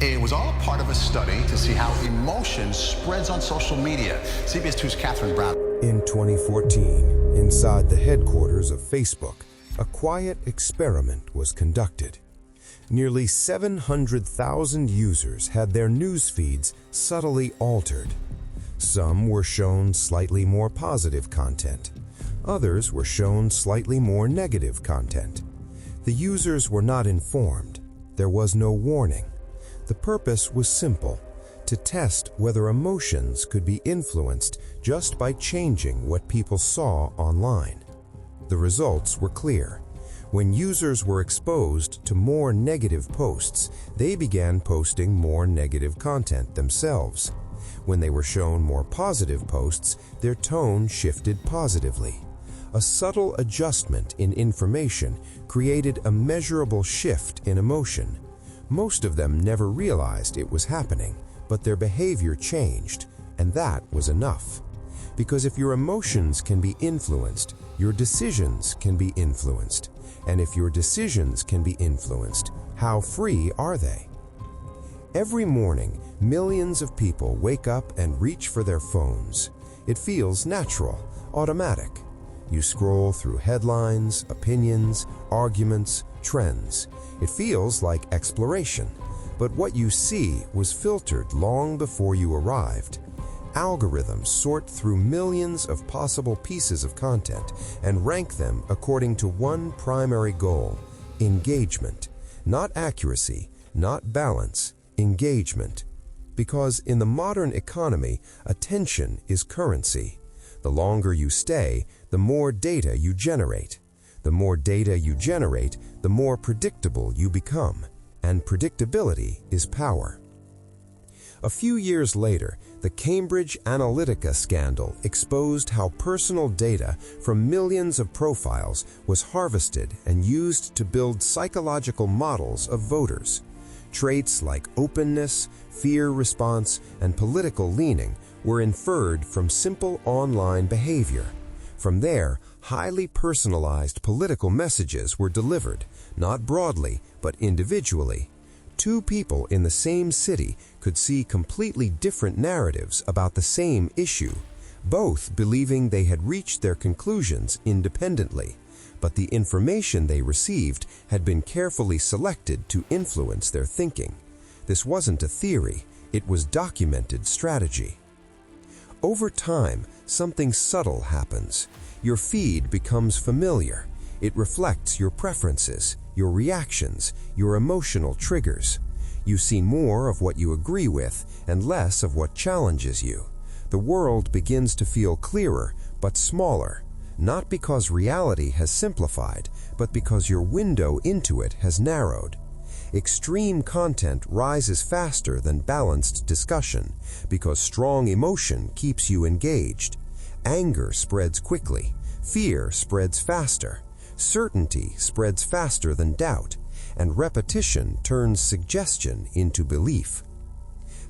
It was all part of a study to see how emotion spreads on social media. CBS 2's Catherine Brown. In 2014, inside the headquarters of Facebook, a quiet experiment was conducted. Nearly 700,000 users had their news feeds subtly altered. Some were shown slightly more positive content. Others were shown slightly more negative content. The users were not informed. There was no warning. The purpose was simple: to test whether emotions could be influenced just by changing what people saw online. The results were clear. When users were exposed to more negative posts, they began posting more negative content themselves. When they were shown more positive posts, their tone shifted positively. A subtle adjustment in information created a measurable shift in emotion. Most of them never realized it was happening, but their behavior changed, and that was enough. Because if your emotions can be influenced, your decisions can be influenced. And if your decisions can be influenced, how free are they? Every morning, millions of people wake up and reach for their phones. It feels natural, automatic. You scroll through headlines, opinions, arguments, trends. It feels like exploration, but what you see was filtered long before you arrived. Algorithms sort through millions of possible pieces of content and rank them according to one primary goal: engagement. Not accuracy, not balance, engagement. Because in the modern economy, attention is currency. The longer you stay, the more data you generate. The more data you generate, the more predictable you become. And predictability is power. A few years later, the Cambridge Analytica scandal exposed how personal data from millions of profiles was harvested and used to build psychological models of voters. Traits like openness, fear response, and political leaning were inferred from simple online behavior. From there, highly personalized political messages were delivered, not broadly, but individually. Two people in the same city could see completely different narratives about the same issue, both believing they had reached their conclusions independently, but the information they received had been carefully selected to influence their thinking. This wasn't a theory, it was documented strategy. Over time, something subtle happens. Your feed becomes familiar. It reflects your preferences, your reactions, your emotional triggers. You see more of what you agree with and less of what challenges you. The world begins to feel clearer, but smaller, not because reality has simplified, but because your window into it has narrowed. Extreme content rises faster than balanced discussion because strong emotion keeps you engaged. Anger spreads quickly. Fear spreads faster. Certainty spreads faster than doubt, and repetition turns suggestion into belief.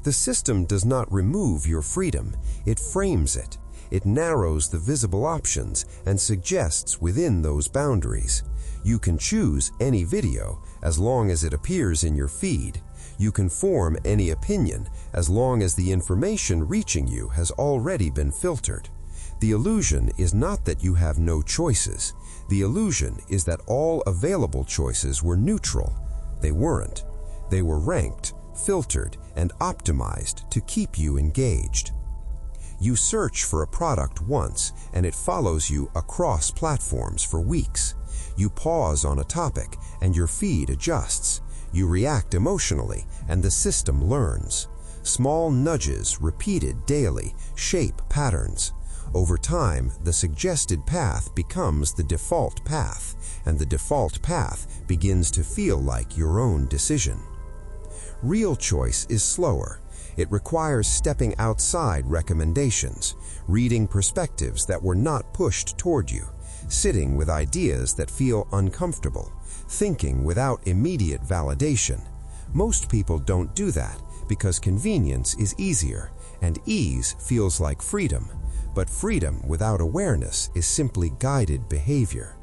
The system does not remove your freedom, it frames it. It narrows the visible options and suggests within those boundaries. You can choose any video as long as it appears in your feed. You can form any opinion as long as the information reaching you has already been filtered. The illusion is not that you have no choices. The illusion is that all available choices were neutral. They weren't. They were ranked, filtered, and optimized to keep you engaged. You search for a product once, and it follows you across platforms for weeks. You pause on a topic, and your feed adjusts. You react emotionally, and the system learns. Small nudges repeated daily shape patterns. Over time, the suggested path becomes the default path, and the default path begins to feel like your own decision. Real choice is slower. It requires stepping outside recommendations, reading perspectives that were not pushed toward you, sitting with ideas that feel uncomfortable, thinking without immediate validation. Most people don't do that because convenience is easier, and ease feels like freedom. But freedom without awareness is simply guided behavior.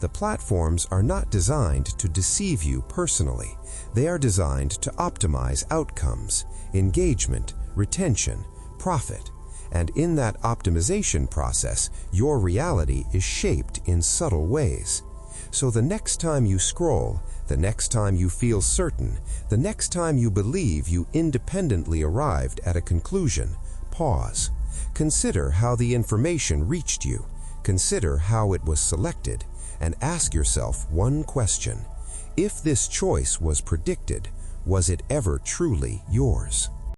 The platforms are not designed to deceive you personally. They are designed to optimize outcomes, engagement, retention, profit. And in that optimization process, your reality is shaped in subtle ways. So the next time you scroll, the next time you feel certain, the next time you believe you independently arrived at a conclusion, pause. Consider how the information reached you. Consider how it was selected, and ask yourself one question. If this choice was predicted, was it ever truly yours?